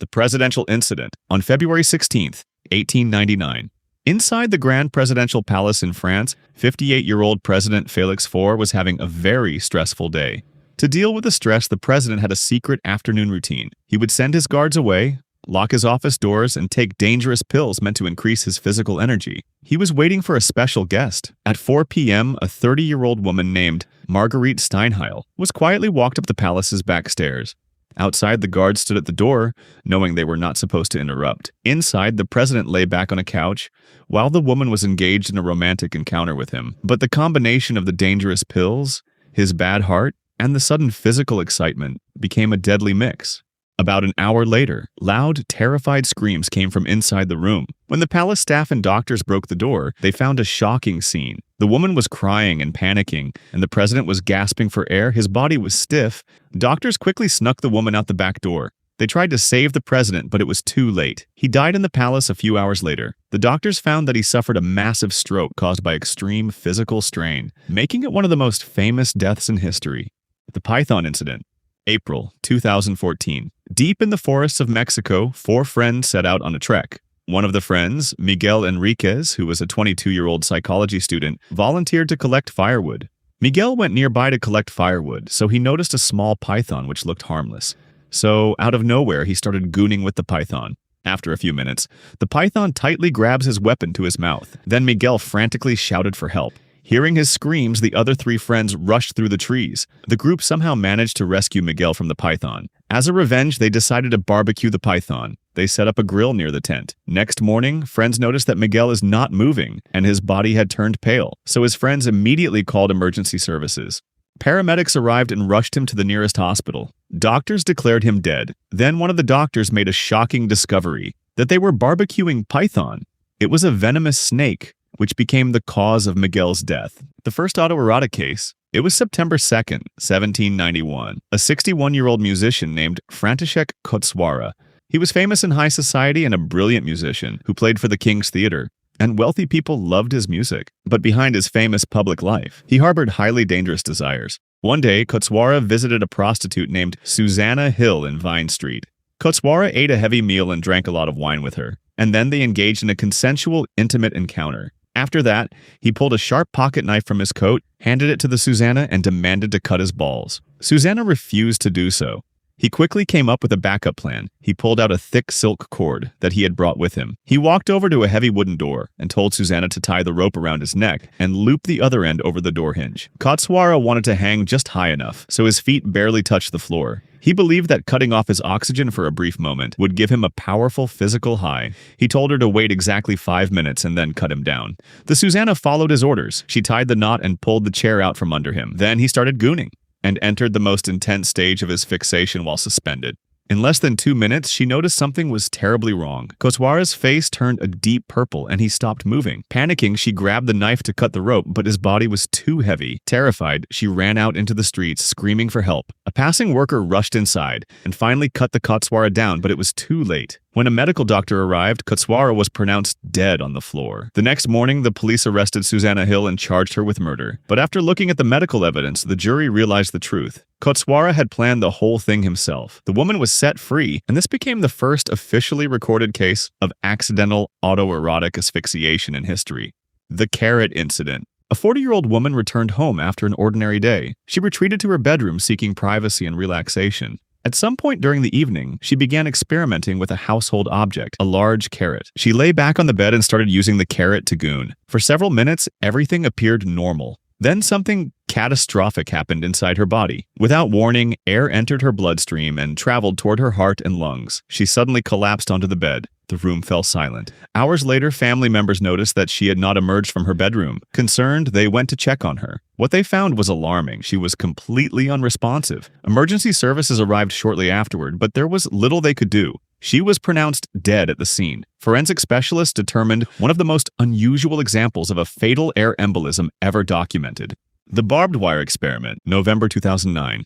The Presidential Incident on February 16, 1899. Inside the Grand Presidential Palace in France, 58-year-old President Félix IV was having a very stressful day. To deal with the stress, the president had a secret afternoon routine. He would send his guards away, lock his office doors, and take dangerous pills meant to increase his physical energy. He was waiting for a special guest. At 4 p.m., a 30-year-old woman named Marguerite Steinheil was quietly walked up the palace's back stairs. Outside, the guards stood at the door, knowing they were not supposed to interrupt. Inside, the president lay back on a couch, while the woman was engaged in a romantic encounter with him. But the combination of the dangerous pills, his bad heart, and the sudden physical excitement became a deadly mix. About an hour later, loud, terrified screams came from inside the room. When the palace staff and doctors broke the door, they found a shocking scene. The woman was crying and panicking, and the president was gasping for air. His body was stiff. Doctors quickly snuck the woman out the back door. They tried to save the president, but it was too late. He died in the palace a few hours later. The doctors found that he suffered a massive stroke caused by extreme physical strain, making it one of the most famous deaths in history. The Python Incident. April 2014. Deep in the forests of Mexico, 4 friends set out on a trek. One of the friends, Miguel Enriquez, who was a 22-year-old psychology student, volunteered to collect firewood. Miguel went nearby to collect firewood, so he noticed a small python which looked harmless. So, out of nowhere, he started gooning with the python. After a few minutes, the python tightly grabs his weapon to his mouth. Then Miguel frantically shouted for help. Hearing his screams, the other 3 friends rushed through the trees. The group somehow managed to rescue Miguel from the python. As a revenge, they decided to barbecue the python. They set up a grill near the tent. Next morning, friends noticed that Miguel is not moving, and his body had turned pale, so his friends immediately called emergency services. Paramedics arrived and rushed him to the nearest hospital. Doctors declared him dead. Then one of the doctors made a shocking discovery, that they were barbecuing python. It was a venomous snake, which became the cause of Miguel's death. The first autoerotic case. It was September 2nd, 1791. A 61-year-old musician named František Kocwara. He was famous in high society and a brilliant musician who played for the King's Theater, and wealthy people loved his music. But behind his famous public life, he harbored highly dangerous desires. One day, Kocwara visited a prostitute named Susanna Hill in Vine Street. Kocwara ate a heavy meal and drank a lot of wine with her, and then they engaged in a consensual, intimate encounter. After that, he pulled a sharp pocket knife from his coat, handed it to the Susanna, and demanded to cut his balls. Susanna refused to do so. He quickly came up with a backup plan. He pulled out a thick silk cord that he had brought with him. He walked over to a heavy wooden door and told Susanna to tie the rope around his neck and loop the other end over the door hinge. Kocwara wanted to hang just high enough, so his feet barely touched the floor. He believed that cutting off his oxygen for a brief moment would give him a powerful physical high. He told her to wait exactly 5 minutes and then cut him down. The Susanna followed his orders. She tied the knot and pulled the chair out from under him. Then he started gooning and entered the most intense stage of his fixation while suspended. In less than 2 minutes, she noticed something was terribly wrong. Kocwara's face turned a deep purple and he stopped moving. Panicking, she grabbed the knife to cut the rope, but his body was too heavy. Terrified, she ran out into the streets, screaming for help. A passing worker rushed inside and finally cut the Kocwara down, but it was too late. When a medical doctor arrived, Kocwara was pronounced dead on the floor. The next morning, the police arrested Susanna Hill and charged her with murder. But after looking at the medical evidence, the jury realized the truth. Kocwara had planned the whole thing himself. The woman was set free, and this became the first officially recorded case of accidental autoerotic asphyxiation in history. The Carrot Incident. A 40-year-old woman returned home after an ordinary day. She retreated to her bedroom seeking privacy and relaxation. At some point during the evening, she began experimenting with a household object, a large carrot. She lay back on the bed and started using the carrot to goon. For several minutes, everything appeared normal. Then something catastrophic happened inside her body. Without warning, air entered her bloodstream and traveled toward her heart and lungs. She suddenly collapsed onto the bed. The room fell silent. Hours later, family members noticed that she had not emerged from her bedroom. Concerned, they went to check on her. What they found was alarming. She was completely unresponsive. Emergency services arrived shortly afterward, but there was little they could do. She was pronounced dead at the scene. Forensic specialists determined one of the most unusual examples of a fatal air embolism ever documented. The barbed wire experiment, November 2009.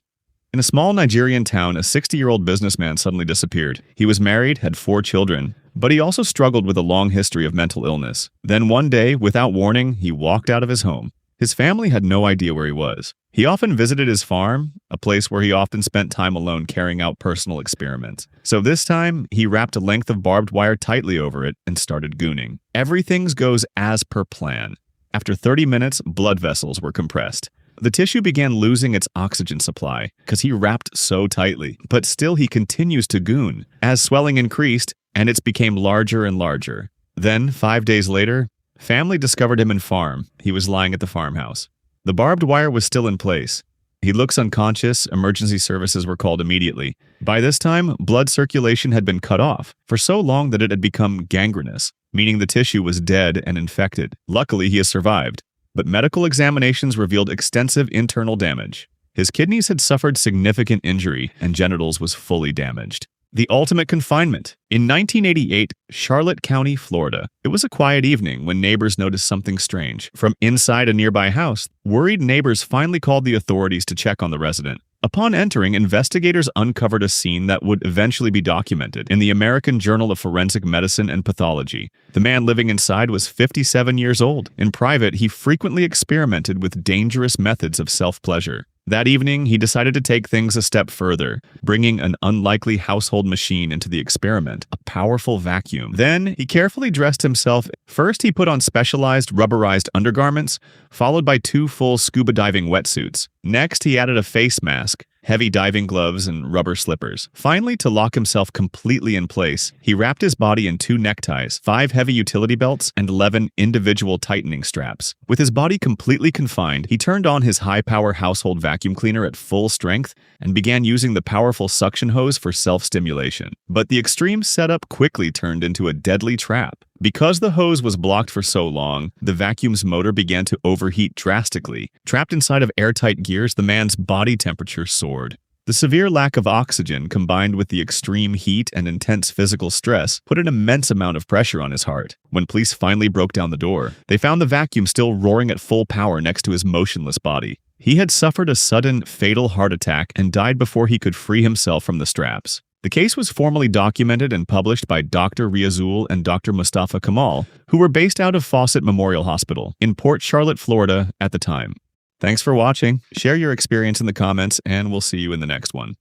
In a small Nigerian town, a 60-year-old businessman suddenly disappeared. He was married, had 4 children, but he also struggled with a long history of mental illness. Then one day, without warning, he walked out of his home. His family had no idea where he was. He often visited his farm, a place where he often spent time alone carrying out personal experiments. So this time, he wrapped a length of barbed wire tightly over it and started gooning. Everything goes as per plan. After 30 minutes, blood vessels were compressed. The tissue began losing its oxygen supply because he wrapped so tightly, but still he continues to goon. As swelling increased, and it became larger and larger. Then, 5 days later, family discovered him in farm. He was lying at the farmhouse. The barbed wire was still in place. He looks unconscious. Emergency services were called immediately. By this time, blood circulation had been cut off for so long that it had become gangrenous, meaning the tissue was dead and infected. Luckily, he has survived, but medical examinations revealed extensive internal damage. His kidneys had suffered significant injury, and genitals was fully damaged. The ultimate confinement. In 1988, Charlotte County, Florida. It was a quiet evening when neighbors noticed something strange. From inside a nearby house, worried neighbors finally called the authorities to check on the resident. Upon entering, investigators uncovered a scene that would eventually be documented in the American Journal of Forensic Medicine and Pathology. The man living inside was 57 years old. In private, he frequently experimented with dangerous methods of self-pleasure. That evening, he decided to take things a step further, bringing an unlikely household machine into the experiment, a powerful vacuum. Then, he carefully dressed himself. First, he put on specialized rubberized undergarments, followed by 2 full scuba diving wetsuits. Next, he added a face mask, heavy diving gloves, and rubber slippers. Finally, to lock himself completely in place, he wrapped his body in 2 neckties, 5 heavy utility belts, and 11 individual tightening straps. With his body completely confined, he turned on his high-power household vacuum cleaner at full strength and began using the powerful suction hose for self-stimulation. But the extreme setup quickly turned into a deadly trap. Because the hose was blocked for so long, the vacuum's motor began to overheat drastically. Trapped inside of airtight gears, the man's body temperature soared. The severe lack of oxygen, combined with the extreme heat and intense physical stress, put an immense amount of pressure on his heart. When police finally broke down the door, they found the vacuum still roaring at full power next to his motionless body. He had suffered a sudden, fatal heart attack and died before he could free himself from the straps. The case was formally documented and published by Dr. Riazul and Dr. Mustafa Kamal, who were based out of Fawcett Memorial Hospital in Port Charlotte, Florida at the time. Thanks for watching. Share your experience in the comments, and we'll see you in the next one.